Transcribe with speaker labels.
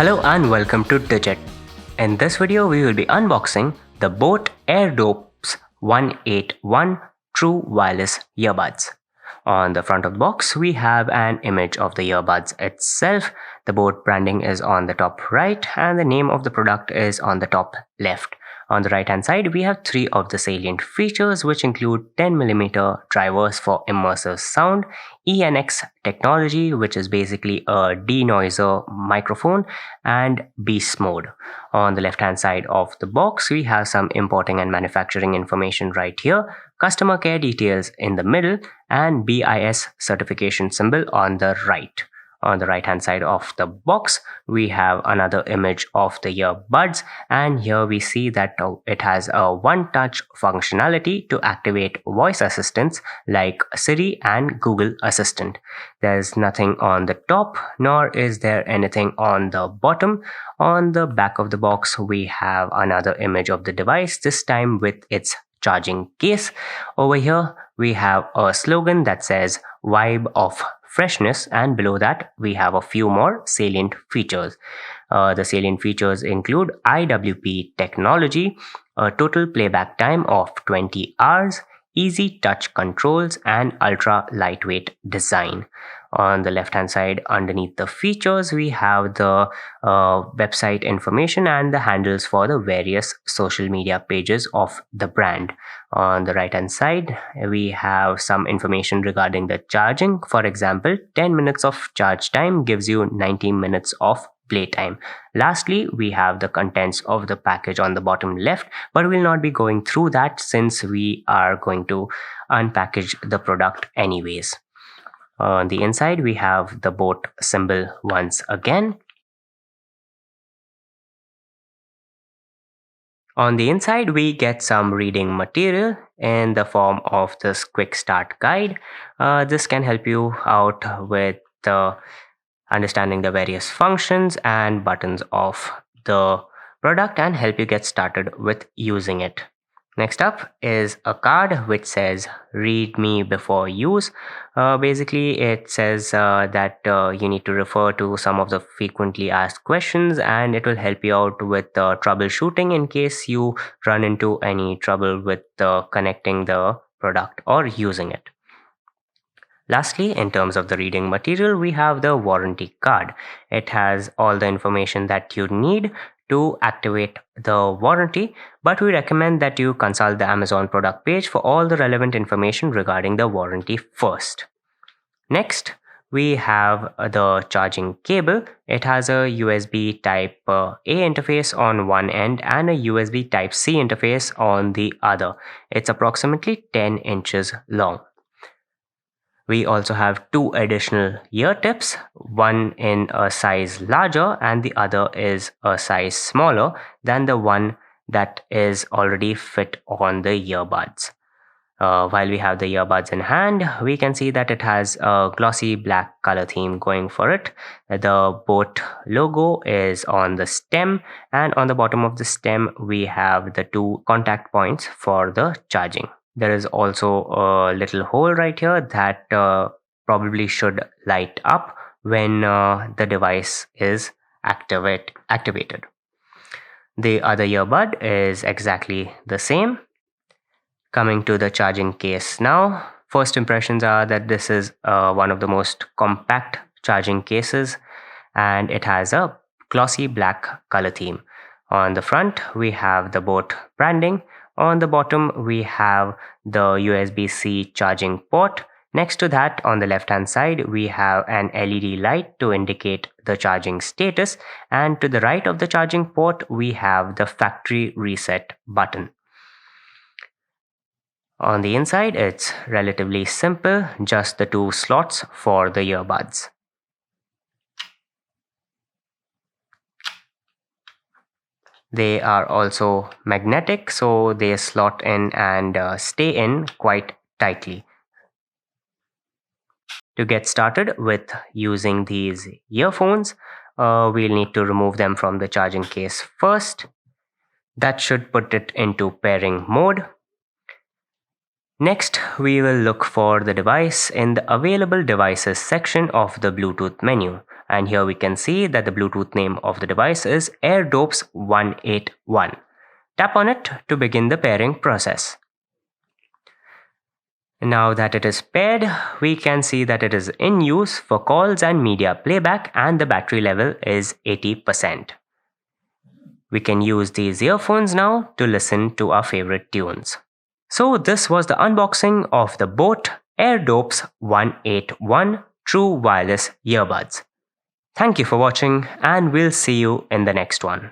Speaker 1: Hello and welcome to Digit. In this video, we will be unboxing the Boat AirDops 181 True Wireless Earbuds. On the front of the box, we have an image of the earbuds itself. The Boat branding is on the top right and the name of the product is on the top left. On the right hand side, we have three of the salient features which include 10mm drivers for immersive sound, ENX technology which is basically a denoiser microphone, and beast mode. On the left hand side of the box, we have some importing and manufacturing information right here, customer care details in the middle, and BIS certification symbol on the right. On the right hand side of the box, we have another image of the earbuds, and here we see that it has a one-touch functionality to activate voice assistants like Siri and Google Assistant. There's nothing on the top, nor is there anything on the bottom. On the back of the box, we have another image of the device, this time with its charging case. Over here, we have a slogan that says "Vibe of Freshness," and below that we have a few more salient features. The salient features include IWP technology, a total playback time of 20 hours, easy touch controls, and ultra lightweight design. On the left hand side underneath the features, we have the website information and the handles for the various social media pages of the brand. On the right hand side, we have some information regarding the charging. For example, 10 minutes of charge time gives you 90 minutes of playtime. Lastly, we have the contents of the package on the bottom left, but we'll not be going through that since we are going to unpackage the product anyways. On the inside, we have the Boat symbol once again. On the inside, we get some reading material in the form of this quick start guide. This can help you out with understanding the various functions and buttons of the product and help you get started with using it. Next up is a card which says "Read me before use." Basically, it says that you need to refer to some of the frequently asked questions, and it will help you out with troubleshooting in case you run into any trouble with connecting the product or using it. Lastly, in terms of the reading material, we have the warranty card. It has all the information that you need to activate the warranty, but we recommend that you consult the Amazon product page for all the relevant information regarding the warranty first. Next, we have the charging cable. It has a USB Type A interface on one end and a USB Type C interface on the other. It's approximately 10 inches long. We also have two additional ear tips, one in a size larger and the other is a size smaller than the one that is already fit on the earbuds. While we have the earbuds in hand, we can see that it has a glossy black color theme going for it. The Boat logo is on the stem, and on the bottom of the stem we have the two contact points for the charging. There is also a little hole right here that probably should light up when the device is activated. The other earbud is exactly the same. Coming to the charging case now, first impressions are that this is one of the most compact charging cases, and it has a glossy black color theme. On the front, we have the Boat branding. On the bottom, we have the USB-C charging port. Next to that, on the left-hand side, we have an LED light to indicate the charging status. And to the right of the charging port, we have the factory reset button. On the inside, it's relatively simple, just the two slots for the earbuds. They are also magnetic, so they slot in and stay in quite tightly. To get started with using these earphones, we'll need to remove them from the charging case first. That should put it into pairing mode. Next, we will look for the device in the Available Devices section of the Bluetooth menu. And here we can see that the Bluetooth name of the device is AirDops 181. Tap on it to begin the pairing process. Now that it is paired, we can see that it is in use for calls and media playback, and the battery level is 80%. We can use these earphones now to listen to our favorite tunes. So this was the unboxing of the Boat AirDops 181 True Wireless Earbuds. Thank you for watching, and we'll see you in the next one.